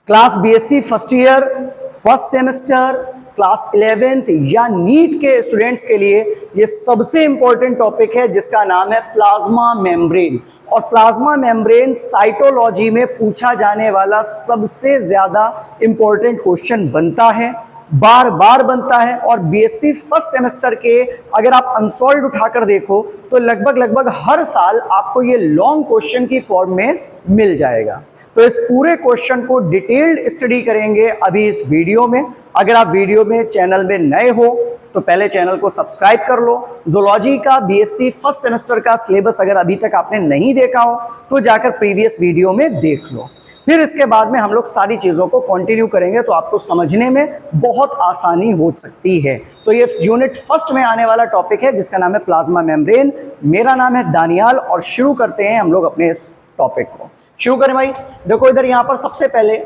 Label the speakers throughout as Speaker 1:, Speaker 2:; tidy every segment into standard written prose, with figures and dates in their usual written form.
Speaker 1: Class BSc first year, first semester, class 11th या NEET के students के लिए ये सबसे इंपॉर्टेंट टॉपिक है जिसका नाम है प्लाज्मा मेम्ब्रेन। और प्लाज्मा मेम्ब्रेन साइटोलॉजी में पूछा जाने वाला सबसे ज्यादा इंपॉर्टेंट क्वेश्चन बनता है, बार बार बनता है। और बीएससी फर्स्ट सेमेस्टर के अगर आप अनसॉल्व्ड उठाकर देखो तो लगभग हर साल आपको ये लॉन्ग क्वेश्चन की फॉर्म में मिल जाएगा। तो इस पूरे क्वेश्चन को डिटेल्ड स्टडी करेंगे अभी इस वीडियो में। अगर आप वीडियो में चैनल में नए हो तो पहले चैनल को सब्सक्राइब कर लो। जूलॉजी का बीएससी फर्स्ट सेमेस्टर का सिलेबस अगर अभी तक आपने नहीं देखा हो तो जाकर प्रीवियस वीडियो में देख लो। फिर इसके बाद में हम लोग सारी चीज़ों को कंटिन्यू करेंगे तो आपको समझने में बहुत आसानी हो सकती है। तो ये यूनिट फर्स्ट में आने वाला टॉपिक है जिसका नाम है प्लाज्मा मेम्ब्रेन। मेरा नाम है दानियाल और शुरू करते हैं हम लोग अपने इस टॉपिक को। शुरू करें भाई। देखो इधर यहाँ पर सबसे पहले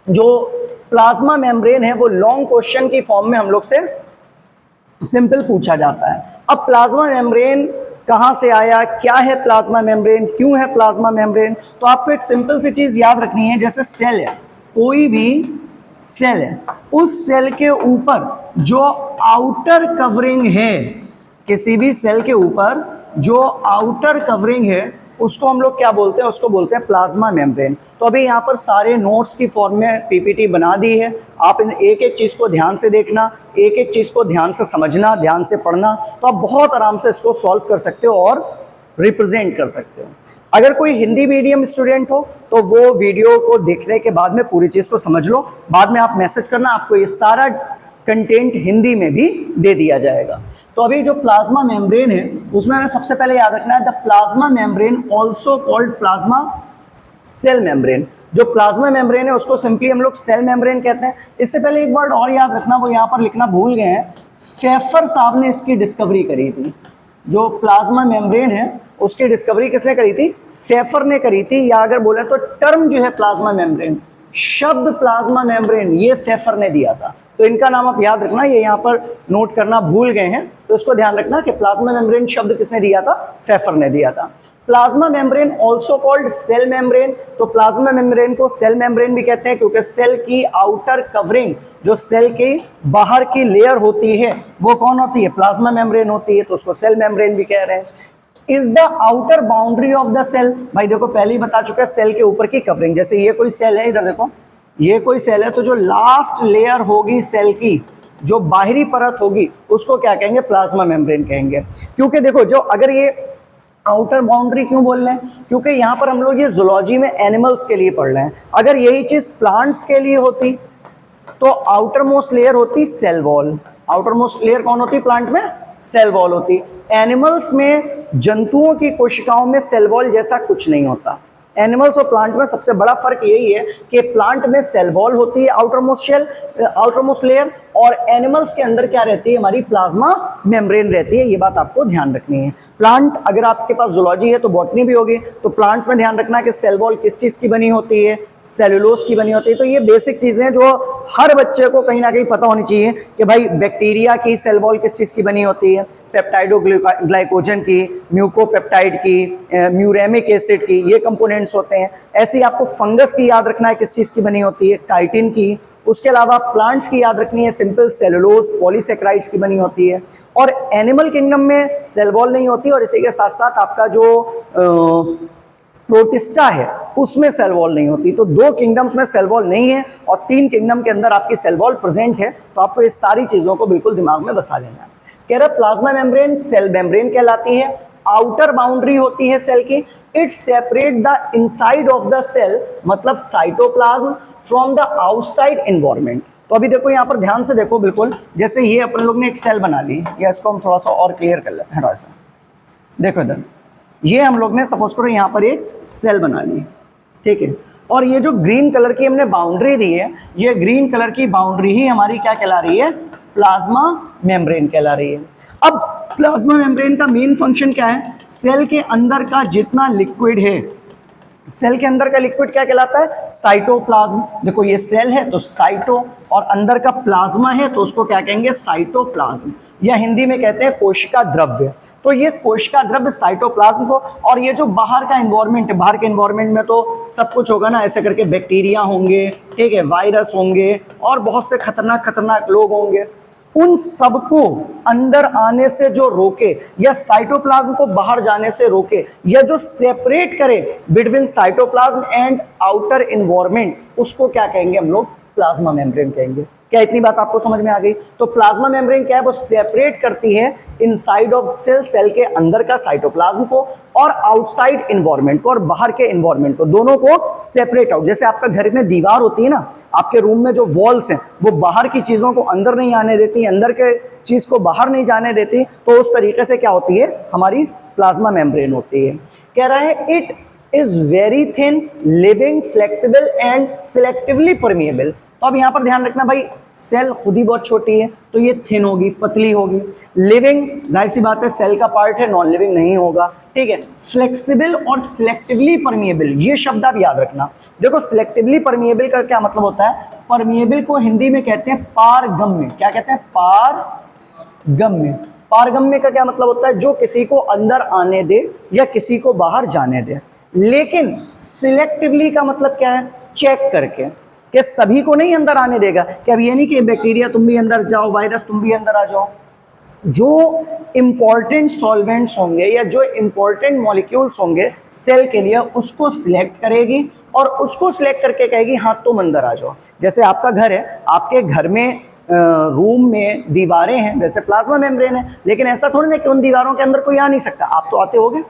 Speaker 1: जो प्लाज्मा मेम्ब्रेन है वो लॉन्ग क्वेश्चन की फॉर्म में हम लोग से सिंपल पूछा जाता है। अब प्लाज्मा मेम्ब्रेन कहाँ से आया, क्या है प्लाज्मा मेम्ब्रेन, क्यों है प्लाज्मा मेम्ब्रेन, तो आपको एक सिंपल सी चीज याद रखनी है। जैसे सेल है, कोई भी सेल है, उस सेल के ऊपर जो आउटर कवरिंग है, किसी भी सेल के ऊपर जो आउटर कवरिंग है उसको हम लोग क्या बोलते हैं, उसको बोलते हैं प्लाज्मा मेम्ब्रेन। तो अभी यहाँ पर सारे नोट्स की फॉर्म में पीपीटी बना दी है। आप इन एक एक चीज़ को ध्यान से देखना, एक एक चीज़ को ध्यान से समझना, ध्यान से पढ़ना, तो आप बहुत आराम से इसको सॉल्व कर सकते हो और रिप्रेजेंट कर सकते हो। अगर कोई हिंदी मीडियम स्टूडेंट हो तो वो वीडियो को देखने के बाद में पूरी चीज़ को समझ लो, बाद में आप मैसेज करना, आपको ये सारा कंटेंट हिंदी में भी दे दिया जाएगा। तो अभी जो प्लाज्मा मेम्ब्रेन है उसमें हमें सबसे पहले याद रखना है the plasma membrane also called plasma cell membrane. जो प्लाज्मा मेम्ब्रेन है उसको सिंपली हम लोग सेल मेम्ब्रेन कहते हैं। इससे पहले एक वर्ड और याद रखना, वो यहाँ पर लिखना भूल गए हैं, फेफर साहब ने इसकी डिस्कवरी करी थी। जो प्लाज्मा मेम्ब्रेन है उसकी डिस्कवरी किसने करी थी, फेफर ने करी थी। या अगर बोले तो टर्म जो है प्लाज्मा मेम्ब्रेन, शब्द प्लाज्मा मेम्ब्रेन ये फेफर ने दिया था। तो इनका नाम आप याद रखना, ये यहाँ पर नोट करना भूल गए हैं तो इसको ध्यान रखना कि प्लाज्मा मेम्ब्रेन शब्द किसने दिया था, फेफर ने दिया था। Plasma membrane also called cell membrane. तो प्लाज्मा मेम्ब्रेन को सेल मेम्ब्रेन भी कहते हैं क्योंकि सेल की आउटर कवरिंग, जो सेल की बाहर की लेयर होती है वो कौन होती है, प्लाज्मा मेम्ब्रेन होती है, तो उसको सेल मेम्ब्रेन भी कह रहे हैं। Is the outer boundary of the cell, भाई देखो पहले ही बता चुका है, सेल के ऊपर की कवरिंग। जैसे ये कोई सेल है, इधर देखो ये कोई सेल है, तो जो लास्ट लेयर होगी सेल की, जो बाहरी परत होगी उसको क्या कहेंगे, प्लाज्मा मेम्ब्रेन कहेंगे। क्योंकि देखो जो अगर ये आउटर बाउंड्री क्यों बोल रहे हैं, क्योंकि यहाँ पर हम लोग ये जूलॉजी में एनिमल्स के लिए पढ़ रहे हैं। अगर यही चीज प्लांट्स के लिए होती तो आउटर मोस्ट लेयर होती cell wall. Outermost layer कौन होती प्लांट में, सेल वॉल होती। एनिमल्स में, जंतुओं की कोशिकाओं में सेल वॉल जैसा कुछ नहीं होता। एनिमल्स और प्लांट में सबसे बड़ा फर्क यही है कि प्लांट में सेल वॉल होती है, आउटर मोस्ट लेयर, और एनिमल्स के अंदर क्या रहती है, हमारी प्लाज्मा मेम्ब्रेन रहती है। ये बात आपको ध्यान रखनी है। प्लांट अगर आपके पास जूलॉजी है तो बॉटनी भी होगी, तो प्लांट्स में ध्यान रखना कि सेल वॉल किस चीज़ की बनी होती है, सेलुलोज की बनी होती है। तो ये बेसिक चीज़ें हैं जो हर बच्चे को कहीं ना कहीं पता होनी चाहिए कि भाई बैक्टीरिया की सेल वॉल किस चीज़ की बनी होती है, पेप्टाइडोग्लाइकोजन की, म्यूकोपेप्टाइड की, म्यूरेमिक एसिड की, ये कंपोनेंट्स होते हैं। ऐसे ही आपको फंगस की याद रखना है किस चीज़ की बनी होती है, काइटिन की। उसके अलावा प्लांट्स की याद रखनी है, सिंपल सेलुलोज पॉलीसेक्राइड्स की बनी होती है। और एनिमल किंगडम में सेल वॉल नहीं होती, और इसी के साथ साथ आपका जो प्रोटिस्टा है उसमें सेल वॉल नहीं होती। तो 2 किंगडम्स में सेल वॉल नहीं है और 3 किंगडम के अंदर आपकी सेल वॉल प्रेजेंट है। तो आपको ये सारी चीजों को बिल्कुल दिमाग में बसा लेना है। कह रहा प्लाज्मा मेम्ब्रेन सेल मेम्ब्रेन कहलाती है। आउटर बाउंड्री होती है सेल की, it separate the inside of the cell, मतलब cytoplasm, from the outside environment. तो अभी देखो यहाँ पर ध्यान से देखो, बिल्कुल जैसे ये अपन लोग ने एक सेल बना ली, या इसको हम थोड़ा सा और क्लियर कर लेते हैं थोड़ा सा। देखो इधर ये हम लोग ने सपोज करो यहाँ पर एक सेल बना ली, ठीक है, और ये जो ग्रीन कलर की हमने बाउंड्री दी है, ये ग्रीन कलर की बाउंड्री ही हमारी क्या कहला रही है, प्लाज्मा मेम्ब्रेन कहला रही है। अब प्लाज्मा मेम्ब्रेन का मेन फंक्शन क्या है, सेल के अंदर का जितना लिक्विड है सेल के अंदर का लिक्विड क्या कहलाता है? साइटोप्लाज्म। देखो ये सेल है तो साइटो, और अंदर का प्लाज्मा है तो उसको क्या कहेंगे? साइटोप्लाज्म, या हिंदी में कहते हैं कोशिका द्रव्य। तो ये कोशिका द्रव्य साइटोप्लाज्म को, और ये जो बाहर का एनवायरनमेंट है, बाहर के एनवायरनमेंट में तो सब कुछ होगा ना, ऐसे करके बैक्टीरिया होंगे, ठीक है, वायरस होंगे, और बहुत से खतरनाक खतरनाक लोग होंगे, उन सबको अंदर आने से जो रोके, या साइटोप्लाज्म को बाहर जाने से रोके, या जो सेपरेट करे between cytoplasm and outer environment, उसको क्या कहेंगे हम लोग? प्लाज्मा मेम्ब्रेन कहेंगे। क्या इतनी बात आपको समझ में आ गई? तो प्लाज्मा मेम्ब्रेन क्या है? वो सेपरेट करती है इनसाइड ऑफ सेल, सेल के अंदर का साइटोप्लाज्म को, और आउटसाइड एनवायरनमेंट को, और बाहर के एनवायरनमेंट को, दोनों को सेपरेट आउट। जैसे आपका घर में दीवार होती है ना, आपके रूम में जो वॉल्स हैं वो बाहर की चीजों को अंदर नहीं आने देती, अंदर के चीज को बाहर नहीं जाने देती, तो उस तरीके से क्या होती है? हमारी प्लाज्मा मेम्ब्रेन होती है। कह रहा है it is very thin, living, flexible and selectively permeable. तो अब यहां पर ध्यान रखना भाई, सेल खुद ही बहुत छोटी है तो ये थिन होगी, पतली होगी। लिविंग, जाहिर सी बात है सेल का पार्ट है, नॉन लिविंग नहीं होगा, ठीक है। फ्लेक्सिबल और सिलेक्टिवली परमिएबल, ये शब्द आप याद रखना। देखो सिलेक्टिवली परमिएबल का क्या मतलब होता है? परमिएबल को हिंदी में कहते हैं पारगम्य। क्या कहते हैं? पारगम्य। पारगम्य का क्या मतलब होता है? जो किसी को अंदर आने दे या किसी को बाहर जाने दे। लेकिन सिलेक्टिवली का मतलब क्या है? चेक करके, कि सभी को नहीं अंदर आने देगा। कि अब ये नहीं कि बैक्टीरिया तुम भी अंदर जाओ, वायरस तुम भी अंदर आ जाओ। जो इंपॉर्टेंट सॉल्वेंट्स होंगे या जो इंपॉर्टेंट मॉलिक्यूल्स होंगे सेल के लिए, उसको सिलेक्ट करेगी और उसको सिलेक्ट करके कहेगी हाँ तुम अंदर आ जाओ। जैसे आपका घर है, आपके घर में रूम में दीवारें हैं, वैसे प्लाज्मा मेम्ब्रेन है, लेकिन ऐसा थोड़ी ना कि उन दीवारों के अंदर कोई आ नहीं सकता। आप तो आते होगे,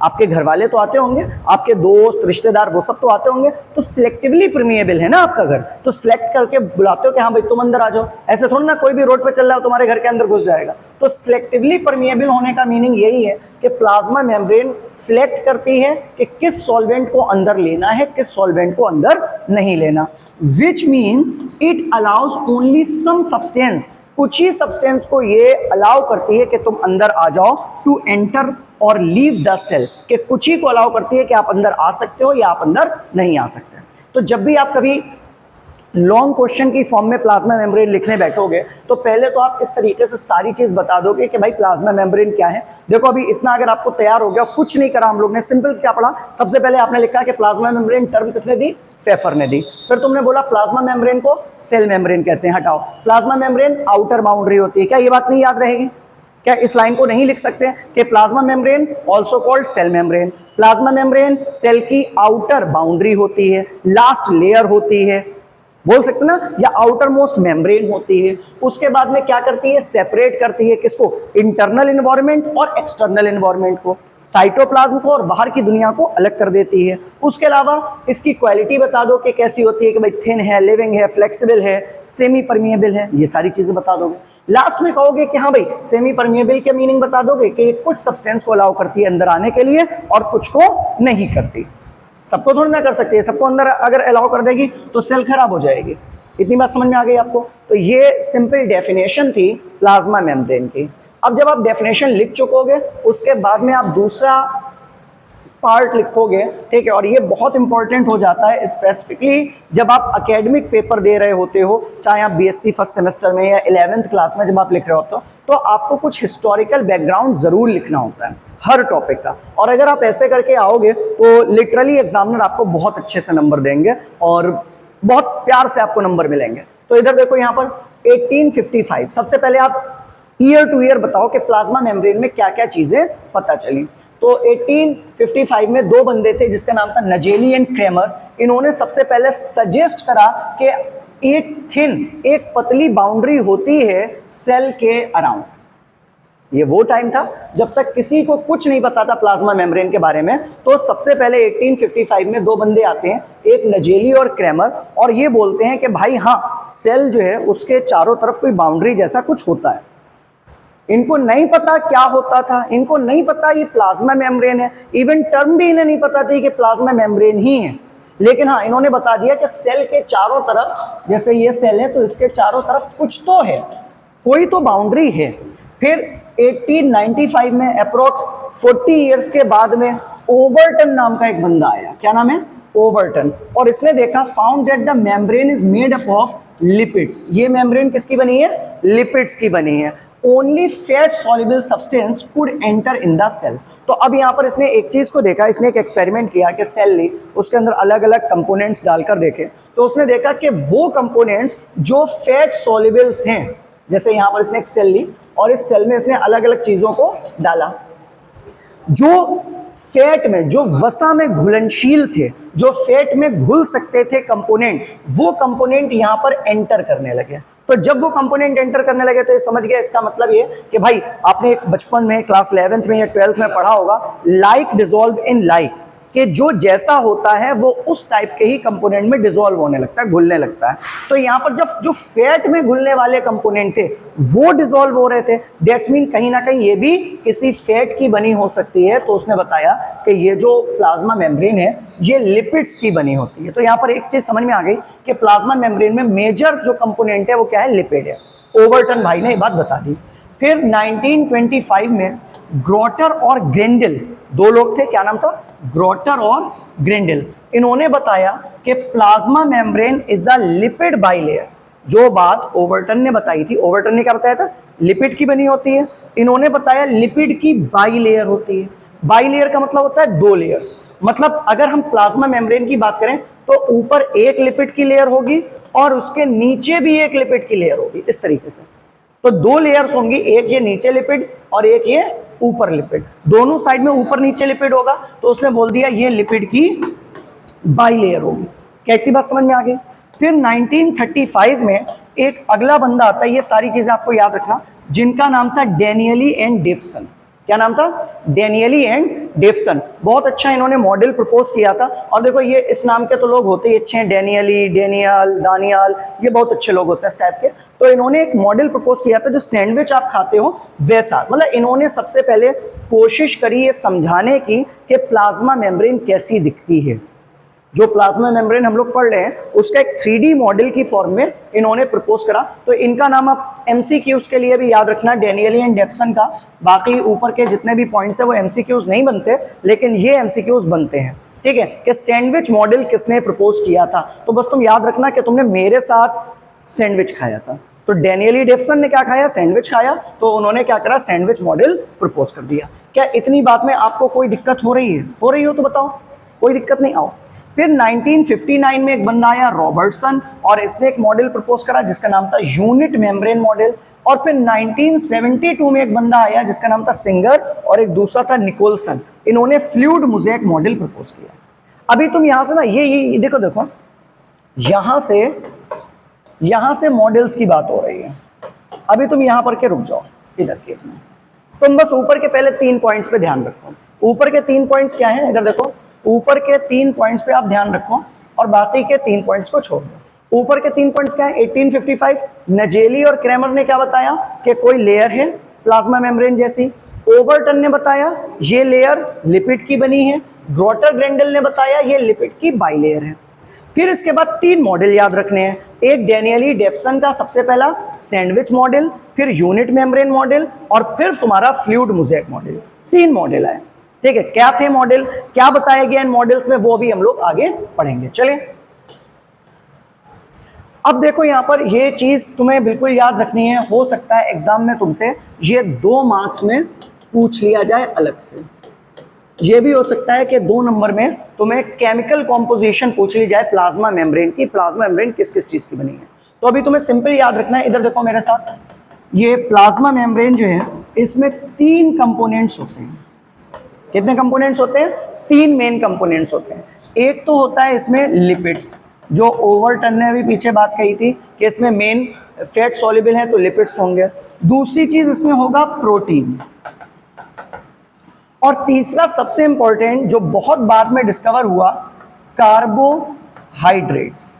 Speaker 1: आपके घर वाले तो आते होंगे, आपके दोस्त रिश्तेदार वो सब तो आते होंगे। तो सिलेक्टिवली परमिएबल है ना आपका घर, तो सिलेक्ट करके बुलाते हो कि हाँ भाई तुम अंदर आ जाओ। ऐसे थोड़ा ना कोई भी रोड पे चल रहा है तुम्हारे घर के अंदर घुस जाएगा। तो सिलेक्टिवली परमिएबल होने का मीनिंग यही है कि प्लाज्मा मेम्ब्रेन सिलेक्ट करती है कि किस सॉल्वेंट को अंदर लेना है, किस सॉल्वेंट को अंदर नहीं लेना। Which means it allows only some substance, कुछ ही सब्सटेंस को ये अलाउ करती है कि तुम अंदर आ जाओ, टू एंटर और लीव द सेल, कि कुछ ही को अलाउ करती है कि आप अंदर आ सकते हो या आप अंदर नहीं आ सकते। तो जब भी आप कभी लॉन्ग क्वेश्चन की फॉर्म में प्लाज्मा मेम्ब्रेन लिखने बैठोगे तो पहले तो आप इस तरीके से सारी चीज बता दोगे कि भाई प्लाज्मा मेम्ब्रेन क्या है। देखो अभी इतना अगर आपको तैयार हो गया, कुछ नहीं करा हम लोग ने, सिंपल क्या पढ़ा? सबसे पहले आपने लिखा कि प्लाज्मा मेम्ब्रेन टर्म किसने दी? फेफर ने दी। फिर तुमने बोला प्लाज्मा मेम्ब्रेन को सेल मेम्ब्रेन कहते हैं, हटाओ। प्लाज्मा मेम्ब्रेन आउटर बाउंड्री होती है। क्या ये बात नहीं याद रहेगी? क्या इस लाइन को नहीं लिख सकते कि plasma membrane also called cell membrane? Plasma membrane cell की आउटर बाउंड्री होती है, लास्ट लेयर होती है, बोल सकते ना, या आउटर मोस्ट मेम्ब्रेन होती है। उसके बाद में क्या करती है? सेपरेट करती है किसको? इंटरनल एनवायरनमेंट और एक्सटर्नल एनवायरनमेंट को, साइटोप्लाज्म को और बाहर की दुनिया को अलग कर देती है। उसके अलावा इसकी क्वालिटी बता दो कि कैसी होती है, कि भाई थिन है, लिविंग है, फ्लेक्सिबल है, सेमी परमिएबल है, ये सारी चीजें बता दोगे। लास्ट में कहोगे कि हाँ भाई सेमी परमिएबल के मीनिंग बता दोगे कि कुछ सब्सटेंस को अलाउ करती है अंदर आने के लिए और कुछ को नहीं करती। सबको थोड़ी ना कर सकती है, सबको अंदर अगर अलाउ कर देगी तो सेल खराब हो जाएगी। इतनी बात समझ में आ गई आपको? तो ये सिंपल डेफिनेशन थी प्लाज्मा मेम्ब्रेन की। अब जब आप डेफिनेशन लिख चुकोगे उसके बाद में आप दूसरा पार्ट लिखोगे, ठीक है, और ये बहुत इंपॉर्टेंट हो जाता है स्पेसिफिकली जब आप एकेडमिक पेपर दे रहे होते हो, चाहे आप बीएससी फर्स्ट सेमेस्टर में या 11th क्लास में जब आप लिख रहे होते हो, तो आपको कुछ हिस्टोरिकल बैकग्राउंड जरूर लिखना होता है हर टॉपिक का। और अगर आप ऐसे करके आओगे तो लिटरली एग्जामिनर आपको बहुत अच्छे से नंबर देंगे और बहुत प्यार से आपको नंबर मिलेंगे। तो इधर देखो यहाँ पर 1855, सबसे पहले आप ईयर टू ईयर बताओ कि प्लाज्मा मेम्ब्रेन में क्या क्या चीजें पता चली। तो 1855 में दो बंदे थे जिसका नाम था नजेली एंड क्रेमर। इन्होंने सबसे पहले सजेस्ट करा कि एक थिन, एक पतली बाउंड्री होती है सेल के अराउंड। ये वो टाइम था जब तक किसी को कुछ नहीं पता था प्लाज्मा मेम्ब्रेन के बारे में। तो सबसे पहले 1855 में दो बंदे आते हैं, एक नजेली और क्रेमर, और ये बोलते हैं कि भाई हाँ सेल जो है उसके चारों तरफ कोई बाउंड्री जैसा कुछ होता है। इनको नहीं पता क्या होता था, इनको नहीं पता ये प्लाज्मा मेम्ब्रेन है, इवन टर्म भी इन्हें नहीं पता थी कि प्लाज्मा मेम्ब्रेन ही है। लेकिन हाँ इन्होंने बता दिया कि सेल के चारों तरफ, जैसे ये सेल है तो इसके चारों तरफ कुछ तो है, कोई तो बाउंड्री है। फिर 1895 में अप्रोक्स 40 ईयर्स के बाद में ओवरटन नाम का एक बंदा आया, क्या नाम है, ओवरटन, और इसने देखा found that the membrane is made up of lipids. ये मेम्ब्रेन किसकी बनी है, लिपिड्स की बनी है। Only fat soluble substance could enter in the cell. तो अब यहाँ पर इसने एक चीज को देखा, इसने एक एक्सपेरिमेंट किया कि सेल ली, उसके अंदर अलग अलग कंपोनेंट्स डालकर देखे, तो उसने देखा कि वो कंपोनेंट्स जो फैट सॉल्युबल्स हैं, जैसे यहाँ पर इसने एक सेल ली और इस सेल में इसने अलग अलग चीजों को डाला, जो फैट में, जो वसा में घुलनशील थे, जो फैट में घुल सकते थे कंपोनेंट, वो कंपोनेंट यहां पर एंटर करने लगे। तो जब वो कंपोनेंट एंटर करने लगे तो ये समझ गया, इसका मतलब ये कि भाई आपने बचपन में क्लास 11th में या 12th में पढ़ा होगा, लाइक डिसॉल्व इन लाइक, कि जो जैसा होता है वो उस टाइप के ही कंपोनेंट में डिसॉल्व होने लगता है, घुलने लगता है। तो यहाँ पर जब जो फैट में घुलने वाले कंपोनेंट थे वो डिसॉल्व हो रहे थे, दैट्स मीन कहीं ना कहीं ये भी किसी फैट की बनी हो सकती है। तो उसने बताया कि ये जो प्लाज्मा मेम्ब्रेन है ये लिपिड्स की बनी होती है। तो यहाँ पर एक चीज समझ में आ गई कि प्लाज्मा मेम्ब्रेन में मेजर जो कंपोनेंट है वो क्या है, लिपिड है। ओवरटन भाई ने ये बात बता दी। फिर 1925 में ग्रोटर और ग्रेंडल, दो लोग थे, क्या नाम था, ग्रोटर और ग्रेंडल, इन्होंने बताया कि plasma membrane is a lipid bilayer. जो बात ओवरटन ने बताई थी, ओवरटन ने क्या बताया था, लिपिड की बनी होती है, इन्होंने बताया लिपिड की बाइलेयर होती है। बाइलेयर का मतलब होता है दो लेयर्स। मतलब अगर हम प्लाज्मा मेम्ब्रेन की बात करें तो ऊपर एक लिपिड की लेयर होगी और उसके नीचे भी एक लिपिड की लेयर होगी, इस तरीके से। तो दो लेयर्स होंगी, एक ये नीचे लिपिड और एक ये ऊपर लिपिड, दोनों साइड में ऊपर नीचे लिपिड होगा। तो उसने बोल दिया ये लिपिड की बाइलेयर होगी। क्या इतनी बात समझ में आ गई। फिर 1935 में एक अगला बंदा आता है, ये सारी चीजें आपको याद रखना, जिनका नाम था डेनियली एंड डेफसन। क्या नाम था, डेनियली एंड डेफसन। बहुत अच्छा इन्होंने मॉडल प्रपोज किया था। और देखो ये इस नाम के तो लोग होते ही अच्छे हैं, डेनियली, डेनियल, दानियाल, ये बहुत अच्छे लोग होते हैं इस टाइप के। तो इन्होंने एक मॉडल प्रपोज किया था जो सैंडविच आप खाते हो वैसा। मतलब इन्होंने सबसे पहले कोशिश करी ये समझाने की कि प्लाज्मा मेम्ब्रेन कैसी दिखती है। जो प्लाज्मा मेम्ब्रेन हम लोग पढ़ रहे हैं उसका एक 3D मॉडल की फॉर्म में इन्होंने प्रपोज करा। तो इनका नाम आप MCQs के लिए भी याद रखना, डेनियली एंड डेफसन का। बाकी ऊपर के जितने भी पॉइंट्स है वो MCQs नहीं बनते, लेकिन ये MCQs बनते हैं, ठीक है। कि सैंडविच मॉडल किसने प्रपोज किया था, तो बस तुम याद रखना कि तुमने मेरे साथ सैंडविच खाया था। तो डेनियली डेफसन ने क्या खाया, सैंडविच खाया, तो उन्होंने क्या करा, सैंडविच मॉडल प्रपोज कर दिया। क्या इतनी बात में आपको कोई दिक्कत हो रही है, हो रही हो तो बताओ, कोई दिक्कत नहीं, आओ। फिर 1959 में एक बंदा आया रॉबर्टसन, और इसने एक मॉडल प्रपोज करा जिसका नाम था यूनिट मेम्ब्रेन मॉडल। और फिर 1972 में एक बंदा आया जिसका नाम था सिंगर, और एक दूसरा था निकोलसन। इन्होंने फ्लूइड मोज़ेक मॉडल प्रपोज किया। अभी तुम यहां से ना ये देखो देखो, यहां से मॉडल्स की बात हो रही है। अभी तुम यहां पर के रुक जाओ, इधर के तुम बस ऊपर के पहले 3 पॉइंट्स पे ध्यान रखो। ऊपर के 3 पॉइंट्स क्या हैं, इधर देखो, ऊपर के 3 पॉइंट्स पे आप ध्यान रखो और बाकी के 3 पॉइंट्स को छोड़ दो। ऊपर के 3 पॉइंट्स क्या है, 1855 नजेली और क्रैमर ने क्या बताया कि कोई लेयर है प्लाज्मा मेम्ब्रेन जैसी। ओवरटन ने बताया ये लेयर लिपिड की बनी है। ग्रोटर ग्रेंडल ने बताया ये लिपिड की बाइलेयर है। फिर इसके बाद 3 मॉडल याद रखने हैं, एक डेनियली डेफसन का सबसे पहला सैंडविच मॉडल, फिर यूनिट मेम्ब्रेन मॉडल, और फिर तुम्हारा फ्लूइड मोज़ेक मॉडल। 3 मॉडल है, ठीक है। क्या थे मॉडल, क्या बताया गया इन मॉडल्स में, वो भी हम लोग आगे पढ़ेंगे। चलिए अब देखो यहां पर ये चीज तुम्हें बिल्कुल याद रखनी है। हो सकता है एग्जाम में तुमसे ये 2 मार्क्स में पूछ लिया जाए अलग से। ये भी हो सकता है कि 2 नंबर में तुम्हें केमिकल कॉम्पोजिशन पूछ ली जाए प्लाज्मा मेम्ब्रेन की, प्लाज्मा मेम्ब्रेन किस किस चीज की बनी है। तो अभी तुम्हें सिंपल याद रखना है, इधर देखो मेरे साथ, ये प्लाज्मा मेम्ब्रेन जो है इसमें 3 कंपोनेंट्स होते हैं। कितने कंपोनेंट्स होते हैं, 3 मेन कंपोनेंट्स होते हैं। एक तो होता है इसमें लिपिड्स, जो ओवरटन ने भी पीछे बात कही थी कि इसमें मेन फैट सॉल्युबल है तो लिपिड्स होंगे। दूसरी चीज इसमें होगा प्रोटीन, और तीसरा सबसे इंपॉर्टेंट जो बहुत बाद में डिस्कवर हुआ, कार्बोहाइड्रेट्स।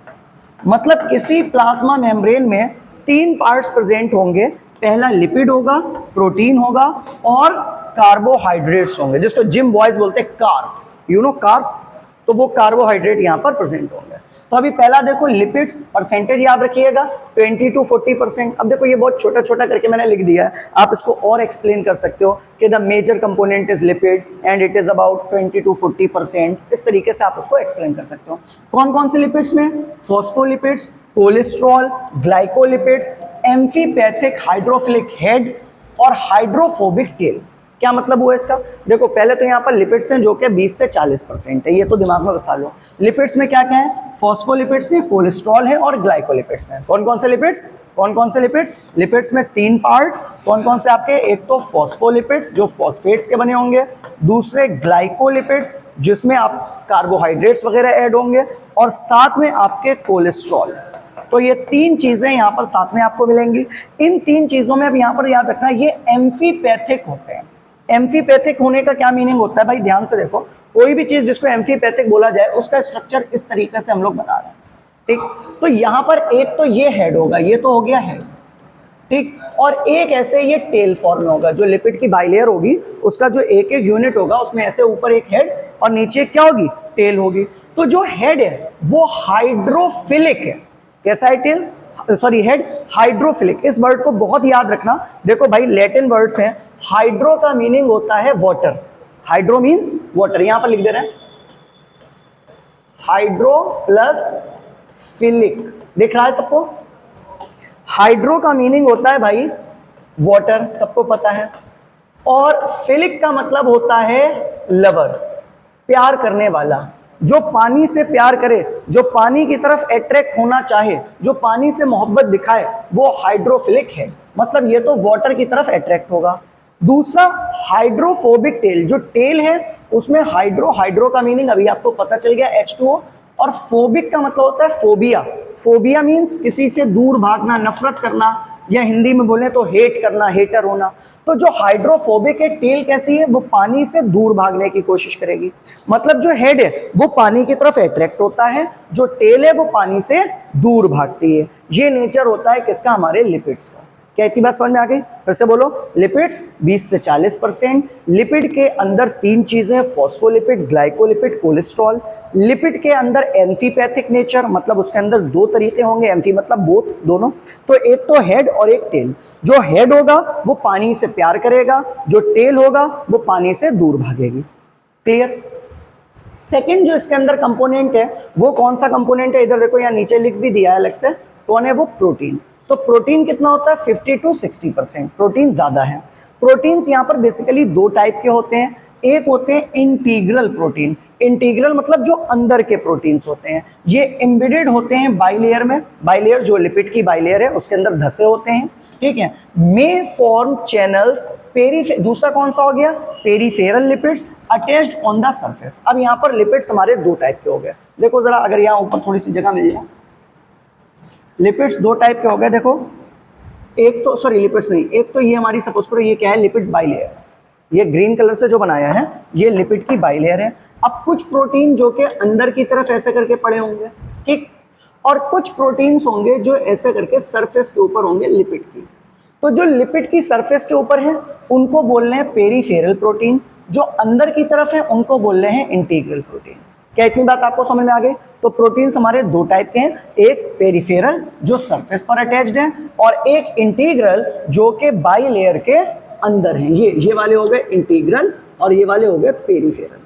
Speaker 1: मतलब किसी प्लाज्मा मेम्ब्रेन में 3 पार्ट्स प्रेजेंट होंगे, पहला लिपिड होगा, प्रोटीन होगा और कार्बोहाइड्रेट्स होंगे, जिसको जिम बॉयज बोलते हैं कार्ब्स, यू नो कार्ब्स। तो वो कार्बोहाइड्रेट यहां पर प्रेजेंट होंगे। तो अभी पहला देखो लिपिड्स, परसेंटेज याद रखिएगा 20 to 40%। अब देखो ये बहुत छोटा छोटा करके मैंने लिख दिया है, आप इसको और एक्सप्लेन कर सकते हो कि the major component is lipid and it is about 20 to 40%। इस तरीके से आप उसको एक्सप्लेन कर सकते हो। कौन कौन से लिपिड्स में? Phospholipids, cholesterol, glycolipids, amphipathic hydrophilic head और हाइड्रोफोबिक टेल। क्या मतलब हुआ इसका? देखो पहले तो यहाँ पर लिपिड्स हैं जो कि 20 से 40% है, ये तो दिमाग में बसा लो। लिपिड्स में क्या क्या है? फॉस्फोलिपिड्स है, कोलेस्ट्रॉल है और ग्लाइकोलिपिड्स हैं। कौन कौन से लिपिड्स? कौन कौन से लिपिड्स? लिपिड्स में 3 पार्ट्स। कौन कौन से आपके? एक तो फॉस्फोलिपिड्स जो फॉस्फेट्स के बने होंगे, दूसरे ग्लाइकोलिपिड्स जिसमें आप कार्बोहाइड्रेट्स वगैरह ऐड होंगे, और साथ में आपके कोलेस्ट्रॉल। तो ये 3 चीजें यहाँ पर साथ में आपको मिलेंगी। इन 3 चीजों में अब यहाँ पर याद रखना ये एम्फीपैथिक होते हैं। एम्फीपैथिक होने का क्या मीनिंग होता है भाई? ध्यान से देखो, कोई भी चीज जिसको एम्फीपैथिक बोला जाए उसका स्ट्रक्चर इस तरीके से हम लोग बना रहे हैं, ठीक। तो यहाँ पर एक तो ये हेड होगा, ये तो हो गया हेड, ठीक, और एक ऐसे ये टेल फॉर्म में होगा। जो लिपिड की बाइलेयर होगी उसका जो एक एक यूनिट होगा उसमें ऐसे ऊपर एक हेड और नीचे क्या होगी? टेल होगी। तो जो हेड है वो हाइड्रोफिलिक है। कैसा है टेल? Sorry head hydrophilic. इस वर्ड को बहुत याद रखना। देखो भाई लैटिन वर्ड्स हैं। हाइड्रो का मीनिंग होता है वाटर, हाइड्रो मीन्स वाटर, यहां पर लिख दे रहे हैं हाइड्रो प्लस फिलिक, दिख रहा है सबको? हाइड्रो का मीनिंग होता है भाई वाटर, सबको पता है, और फिलिक का मतलब होता है लवर, प्यार करने वाला, जो पानी से प्यार करे, जो पानी की तरफ अट्रैक्ट होना चाहे, जो पानी से मोहब्बत दिखाए, वो हाइड्रोफिलिक है। मतलब ये तो वाटर की तरफ अट्रैक्ट होगा। दूसरा हाइड्रोफोबिक टेल, जो टेल है उसमें हाइड्रो का मीनिंग अभी आपको पता चल गया H2O, और फोबिक का मतलब होता है फोबिया। फोबिया मीन्स किसी से दूर भागना, नफरत करना, या हिंदी में बोले तो हेट करना, हेटर होना। तो जो हाइड्रोफोबिक है टेल कैसी है? वो पानी से दूर भागने की कोशिश करेगी। मतलब जो हेड है वो पानी की तरफ अट्रैक्ट होता है, जो टेल है वो पानी से दूर भागती है। ये नेचर होता है किसका? हमारे लिपिड्स का। क्या इतनी बात समझ में आ गई? फिर से बोलो, लिपिड्स 20 से 40%। लिपिड के अंदर 3 चीजें, फॉस्फोलिपिड, ग्लाइकोलिपिड, कोलेस्ट्रॉल। लिपिड के अंदर एम्फीपैथिक नेचर, मतलब उसके अंदर 2 तरीके होंगे, एम्फी मतलब बोथ, दोनों। तो एक तो हेड और एक टेल। जो हेड होगा वो पानी से प्यार करेगा, जो टेल होगा वो पानी से दूर भागेगी। क्लियर? सेकेंड जो इसके अंदर कंपोनेंट है वो कौन सा कंपोनेंट है? इधर देखो, यहाँ नीचे लिख भी दिया है अलग से। कौन है वो? प्रोटीन। तो प्रोटीन कितना होता है? 50 to 60%। प्रोटीन ज्यादा है। प्रोटीन्स यहाँ पर बेसिकली 2 टाइप के होते हैं। एक होते हैं इंटीग्रल प्रोटीन। इंटीग्रल मतलब जो अंदर के प्रोटीन्स होते हैं, ये एम्बेडेड होते हैं बाइलेयर में। बाइलेयर जो लिपिड की बाइलेयर है उसके अंदर धसे होते हैं, ठीक है। मे फॉर्म चैनल्स दूसरा कौन सा हो गया? Peripheral lipids attached on the surface. अब यहाँ पर लिपिड्स हमारे 2 टाइप के हो गए। देखो जरा, अगर यहाँ ऊपर थोड़ी सी जगह मिल जाए। लिपिड्स 2 टाइप के हो गए। देखो एक तो, सॉरी लिपिड्स नहीं, एक तो ये हमारी सपोज करो ये क्या है? Lipid bilayer. ये ग्रीन कलर से जो बनाया है ये लिपिड की बाइलेयर है। अब कुछ प्रोटीन जो कि अंदर की तरफ ऐसे करके पड़े होंगे, ठीक, और कुछ प्रोटीन्स होंगे जो ऐसे करके सरफेस के ऊपर होंगे लिपिड की। तो जो लिपिड की सरफेस के ऊपर है उनको बोल रहे हैं पेरिफेरल प्रोटीन, जो अंदर की तरफ है उनको बोल रहे हैं इंटीग्रल प्रोटीन। क्या इतनी बात आपको समझ में आ गई? तो प्रोटीन्स हमारे 2 टाइप के हैं, एक पेरिफेरल जो सरफेस पर अटैच्ड है, और एक इंटीग्रल जो कि बाइलेयर के अंदर हैं। ये वाले हो गए इंटीग्रल और ये वाले हो गए पेरिफेरल।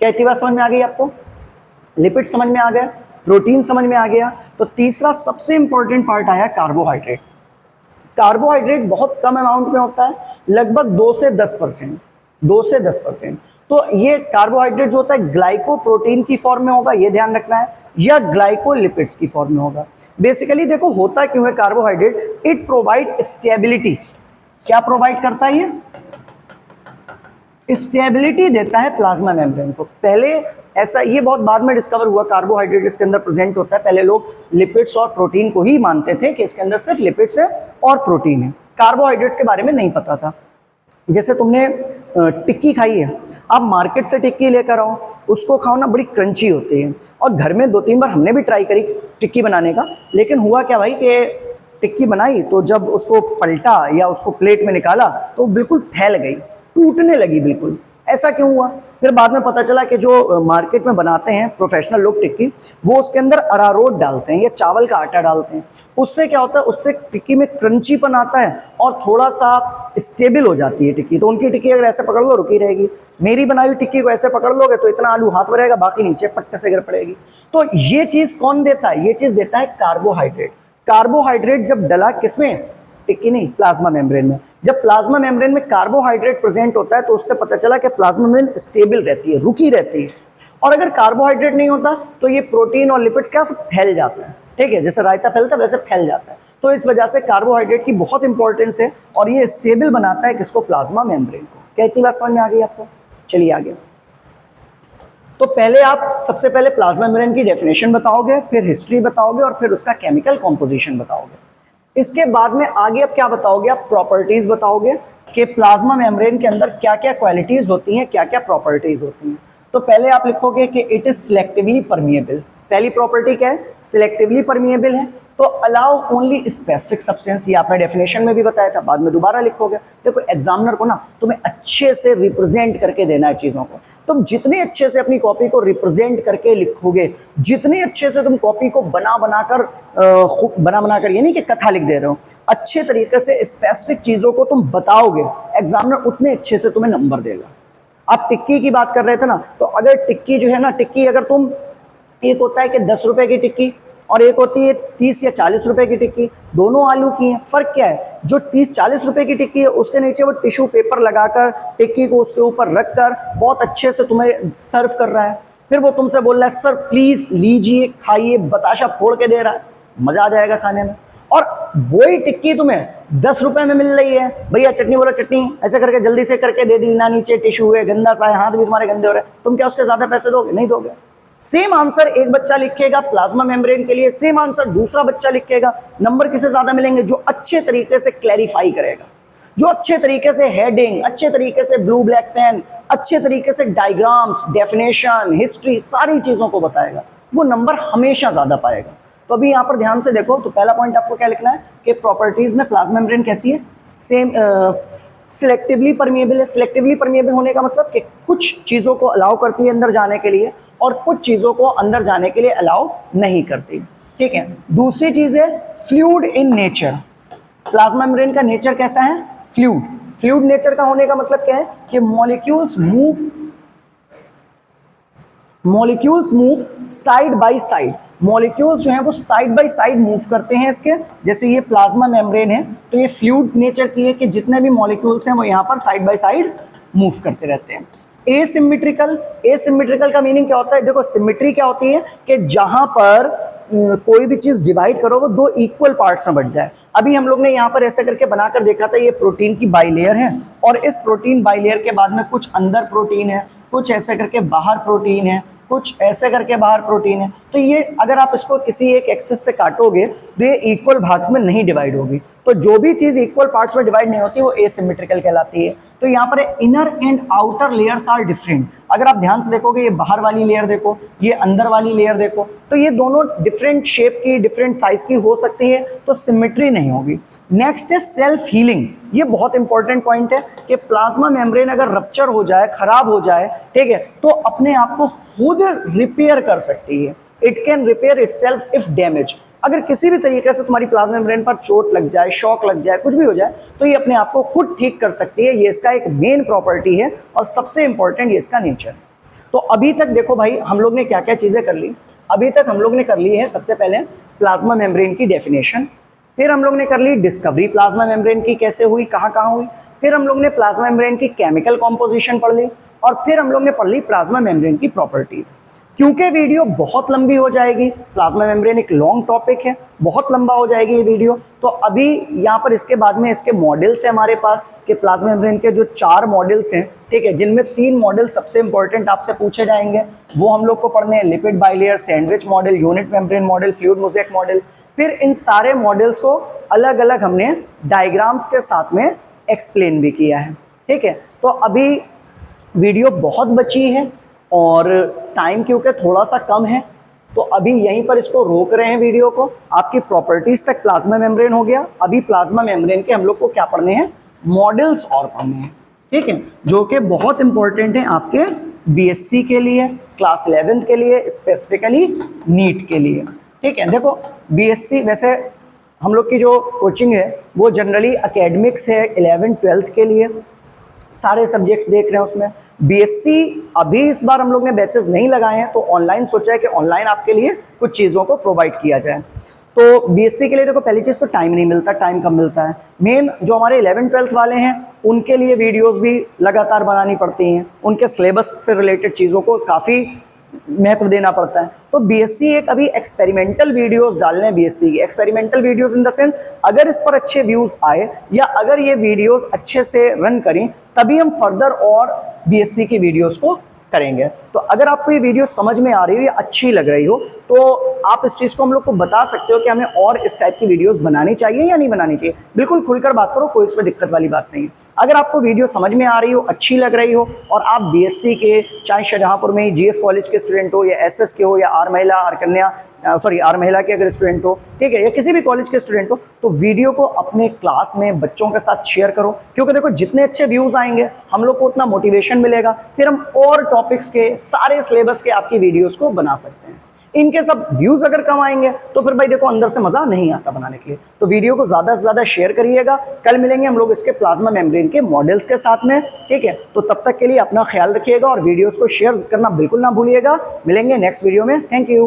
Speaker 1: क्या इतनी बात समझ में आ गई आपको? लिपिड समझ में आ गया, प्रोटीन समझ में आ गया। तो तीसरा सबसे इंपॉर्टेंट पार्ट आया कार्बोहाइड्रेट। कार्बोहाइड्रेट बहुत कम अमाउंट में होता है, लगभग 2 से 10%। 2 से 10%। तो ये कार्बोहाइड्रेट जो होता है ग्लाइकोप्रोटीन की फॉर्म में होगा, ये ध्यान रखना है, या ग्लाइकोलिपिड्स की फॉर्म में होगा। बेसिकली देखो होता क्यों है कार्बोहाइड्रेट? It provide stability. क्या प्रोवाइड करता है? ये स्टेबिलिटी देता है प्लाज्मा मेम्ब्रेन को। पहले ऐसा, ये बहुत बाद में डिस्कवर हुआ कार्बोहाइड्रेट इसके अंदर प्रेजेंट होता है। पहले लोग लिपिड्स और प्रोटीन को ही मानते थे कि इसके अंदर सिर्फ लिपिड्स है और प्रोटीन है, कार्बोहाइड्रेट्स के बारे में नहीं पता था। जैसे तुमने टिक्की खाई है, आप मार्केट से टिक्की लेकर आओ, उसको खाओ ना, बड़ी क्रंची होती है। और घर में 2-3 बार हमने भी ट्राई करी टिक्की बनाने का, लेकिन हुआ क्या भाई कि टिक्की बनाई तो जब उसको पलटा या उसको प्लेट में निकाला तो बिल्कुल फैल गई, टूटने लगी बिल्कुल। ऐसा क्यों हुआ? फिर बाद में पता चला कि जो मार्केट में बनाते हैं प्रोफेशनल लोग टिक्की, वो उसके अंदर अरारोट डालते हैं या चावल का आटा डालते हैं। उससे क्या होता है, उससे टिक्की में क्रंचीपन आता है और थोड़ा सा स्टेबल हो जाती है टिक्की। तो उनकी टिक्की अगर ऐसे पकड़ लो रुकी रहेगी, मेरी बनाई हुई टिक्की को ऐसे पकड़ लोगे तो इतना आलू हाथ में रहेगा, बाकी नीचे पट्टे से गिर पड़ेगी। तो ये चीज़ कौन देता है? ये चीज़ देता है कार्बोहाइड्रेट। कार्बोहाइड्रेट जब डला किसमें? टिक्की नहीं, प्लाज्मा मेम्ब्रेन में। जब प्लाज्मा मेम्ब्रेन में कार्बोहाइड्रेट प्रेजेंट होता है तो उससे पता चला कि प्लाज्मा मेम्ब्रेन स्टेबल रहती है, रुकी रहती है। और अगर कार्बोहाइड्रेट नहीं होता तो ये प्रोटीन और लिपिड्स क्या सब फैल जाता है, ठीक है, जैसे रायता फैलता है वैसे फैल जाता है। तो इस वजह से कार्बोहाइड्रेट की बहुत इंपॉर्टेंस है और ये स्टेबल बनाता है किसको? प्लाज्मा मेम्ब्रेन को। क्या इतनी बात समझ में आ गई आपको? चलिए आगे। तो पहले आप सबसे पहले प्लाज्मा मेम्ब्रेन की डेफिनेशन बताओगे, फिर हिस्ट्री बताओगे और फिर उसका केमिकल कॉम्पोजिशन बताओगे। इसके बाद में आगे आप क्या बताओगे? आप प्रॉपर्टीज बताओगे कि प्लाज्मा मेम्ब्रेन के अंदर क्या क्या क्वालिटीज होती हैं, क्या क्या प्रॉपर्टीज होती हैं। तो पहले आप लिखोगे कि इट इज सिलेक्टिवली परमिएबल। पहली प्रॉपर्टी क्या है? सिलेक्टिवली परमिएबल है। तो अलाउ ओनली स्पेसिफिक सब्सटेंस, ये आपने डेफिनेशन में भी बताया था, बाद में दोबारा लिखोगे। देखो एग्जामिनर को ना तुम्हें अच्छे से रिप्रेजेंट करके देना है चीज़ों को। तुम जितने अच्छे से अपनी कॉपी को रिप्रेजेंट करके लिखोगे, जितने अच्छे से तुम कॉपी को बना बनाकर ये नहीं कि कथा लिख दे रहे हो, अच्छे तरीके से स्पेसिफिक चीज़ों को तुम बताओगे, एग्जामिनर उतने अच्छे से तुम्हें नंबर देगा। आप टिक्की की बात कर रहे थे ना, तो अगर टिक्की जो है ना, टिक्की अगर तुम, एक होता है कि 10 रुपए की टिक्की और एक होती है 30 या 40 रुपए की टिक्की, दोनों आलू की हैं। फ़र्क क्या है? जो 30-40 रुपए की टिक्की है उसके नीचे वो टिश्यू पेपर लगाकर टिक्की को उसके ऊपर रखकर बहुत अच्छे से तुम्हें सर्व कर रहा है। फिर वो तुमसे बोल रहा है सर प्लीज़ लीजिए, खाइए, बताशा फोड़ के दे रहा है, मज़ा आ जाएगा खाने में। और वही टिक्की तुम्हें 10 रुपए में मिल रही है, भैया चटनी बोलो चटनी, ऐसे करके जल्दी से करके दे दी, ना नीचे टिश्यू है, गंदा सा है, हाथ भी तुम्हारे गंदे हो रहे हैं, तुम क्या उसके ज़्यादा पैसे दोगे? नहीं दोगे। सेम आंसर एक बच्चा लिखेगा प्लाज्मा मेम्ब्रेन के लिए, सेम आंसर दूसरा बच्चा लिखेगा, नंबर किसे ज्यादा मिलेंगे? जो अच्छे तरीके से क्लैरिफाई करेगा, जो अच्छे तरीके से हेडिंग, अच्छे तरीके से ब्लू ब्लैक पेन, अच्छे तरीके से डायग्राम्स, डेफिनेशन, हिस्ट्री, सारी चीजों को बताएगा, वो नंबर हमेशा ज्यादा पाएगा। तो अभी यहाँ पर ध्यान से देखो, तो पहला पॉइंट आपको क्या लिखना है कि प्रॉपर्टीज में प्लाज्मा मेम्ब्रेन कैसी है? सेम सिलेक्टिवली परमिएबल है। सिलेक्टिवली परमिएबल होने का मतलब कि कुछ चीज़ों को अलाउ करती है अंदर जाने के लिए और कुछ चीज़ों को अंदर जाने के लिए अलाउ नहीं करती, ठीक है। दूसरी चीज़ है fluid in nature. Plasma membrane का नेचर कैसा है? फ्लूइड। फ्लूइड नेचर का होने का मतलब क्या है कि molecules move side by side. Molecules जो हैं वो साइड बाय साइड मूव करते हैं इसके। जैसे ये प्लाज्मा मेम्ब्रेन है तो ये फ्लूइड नेचर की है कि जितने भी मॉलिक्यूल्स हैं वो यहाँ पर साइड बाय साइड मूव करते रहते हैं। एसिमेट्रिकल का मीनिंग क्या होता है? देखो सिमेट्री क्या होती है कि जहां पर कोई भी चीज डिवाइड करो वो दो इक्वल पार्ट्स में बट जाए। अभी हम लोग ने यहाँ पर ऐसे करके बनाकर देखा था, ये प्रोटीन की बाइलेयर है और इस प्रोटीन बाइलेयर के बाद में कुछ अंदर प्रोटीन है, कुछ ऐसे करके बाहर प्रोटीन है, कुछ ऐसे करके बाहर प्रोटीन है। तो ये अगर आप इसको किसी एक एक्सिस से काटोगे तो ये इक्वल पार्ट्स में नहीं डिवाइड होगी। तो जो भी चीज इक्वल पार्ट्स में डिवाइड नहीं होती वो एसिमेट्रिकल कहलाती है। तो यहाँ पर inner and outer layers are different. अगर आप ध्यान से देखोगे, ये बाहर वाली लेयर देखो, ये अंदर वाली लेयर देखो, तो ये दोनों डिफरेंट शेप की, डिफरेंट साइज की हो सकती है, तो सिमेट्री नहीं होगी। नेक्स्ट है सेल्फ हीलिंग। ये बहुत इंपॉर्टेंट पॉइंट है कि प्लाज्मा मेम्ब्रेन अगर रप्चर हो जाए, खराब हो जाए, ठीक है, तो अपने आप को खुद रिपेयर कर सकती है। It can repair itself if damage. अगर किसी भी तरीके से तुम्हारी प्लाज्मा मेम्ब्रेन पर चोट लग जाए, शॉक लग जाए, कुछ भी हो जाए, तो ये अपने आप को खुद ठीक कर सकती है। ये इसका एक मेन प्रॉपर्टी है और सबसे इंपॉर्टेंट ये इसका नेचर है। तो अभी तक देखो भाई, हम लोग ने क्या क्या चीज़ें कर ली। अभी तक हम लोग ने कर ली है सबसे पहले प्लाज्मा मेम्ब्रेन की डेफिनेशन, फिर हम लोग ने कर ली डिस्कवरी प्लाज्मा मेम्ब्रेन की कैसे हुई, कहाँ कहाँ हुई, फिर हम लोग ने प्लाज्मा मेम्ब्रेन की केमिकल कॉम्पोजिशन पढ़ ली और फिर हम लोग ने पढ़ ली प्लाज्मा मेम्ब्रेन की प्रॉपर्टीज। क्योंकि वीडियो बहुत लंबी हो जाएगी, प्लाज्मा मेम्ब्रेन एक लॉन्ग टॉपिक है, बहुत लंबा हो जाएगी ये वीडियो, तो अभी यहाँ पर इसके बाद में इसके मॉडल्स है हमारे पास कि प्लाज्मा मेम्ब्रेन के जो 4 मॉडल्स हैं, ठीक है, जिनमें 3 मॉडल सबसे इंपॉर्टेंट आपसे पूछे जाएंगे, वो हम लोग को पढ़ने हैं। Lipid bilayer, sandwich model, unit membrane model, fluid mosaic model. फिर इन सारे मॉडल्स को अलग अलग हमने डायग्राम्स के साथ में एक्सप्लेन भी किया है, ठीक है। तो अभी वीडियो बहुत बची है और टाइम क्योंकि थोड़ा सा कम है, तो अभी यहीं पर इसको रोक रहे हैं वीडियो को। आपकी प्रॉपर्टीज तक प्लाज्मा मेम्ब्रेन हो गया, अभी प्लाज्मा मेम्ब्रेन के हम लोग को क्या पढ़ने हैं? मॉडल्स और पढ़ने हैं। ठीक है, जो कि बहुत इंपॉर्टेंट है आपके बीएससी के लिए, क्लास 11th के लिए, स्पेसिफिकली नीट के लिए। ठीक है, देखो बीएससी वैसे हम लोग की जो कोचिंग है वो जनरली एकेडमिक्स है 11th-12th के लिए, सारे सब्जेक्ट्स देख रहे हैं उसमें। बीएससी अभी इस बार हम लोग ने बैचेस नहीं लगाए हैं, तो ऑनलाइन सोचा है कि ऑनलाइन आपके लिए कुछ चीज़ों को प्रोवाइड किया जाए। तो बीएससी के लिए देखो पहली चीज़ तो टाइम नहीं मिलता, टाइम कम मिलता है। मेन जो हमारे 11th-12th वाले हैं उनके लिए वीडियोस भी लगातार बनानी पड़ती हैं, उनके सिलेबस से रिलेटेड चीज़ों को काफ़ी महत्व देना पड़ता है। तो बीएससी एक अभी एक्सपेरिमेंटल वीडियोस डालने हैं, बीएससी की experimental videos in the sense अगर इस पर अच्छे व्यूज आए या अगर ये वीडियोस अच्छे से रन करें तभी हम फर्दर और बीएससी की वीडियोस को करेंगे। तो अगर आपको ये वीडियो समझ में आ रही हो या अच्छी लग रही हो तो आप इस चीज़ को हम लोग को बता सकते हो कि हमें और इस टाइप की वीडियोस बनानी चाहिए या नहीं बनानी चाहिए। बिल्कुल खुलकर बात करो, कोई इसमें दिक्कत वाली बात नहीं है। अगर आपको वीडियो समझ में आ रही हो, अच्छी लग रही हो और आप बीएससी के चाहे शाहजहांपुर में जीएफ कॉलेज के स्टूडेंट हो या एसएस के हो या आर महिला के अगर स्टूडेंट हो, ठीक है, या किसी भी कॉलेज के स्टूडेंट हो, तो वीडियो को अपने क्लास में बच्चों के साथ शेयर करो। क्योंकि देखो जितने अच्छे व्यूज आएंगे हम लोग को उतना मोटिवेशन मिलेगा, फिर हम और टॉपिक्स के सारे सिलेबस के आपकी वीडियोस को बना सकते हैं। इनके सब व्यूज अगर कम आएंगे तो फिर भाई देखो अंदर से मजा नहीं आता बनाने के लिए। तो वीडियो को ज्यादा से ज्यादा शेयर करिएगा। कल मिलेंगे हम लोग इसके प्लाज्मा मेम्ब्रेन के मॉडल्स के साथ में, ठीक है। तो तब तक के लिए अपना ख्याल रखिएगा और वीडियोस को शेयर करना बिल्कुल ना भूलिएगा। मिलेंगे नेक्स्ट वीडियो में। Thank you.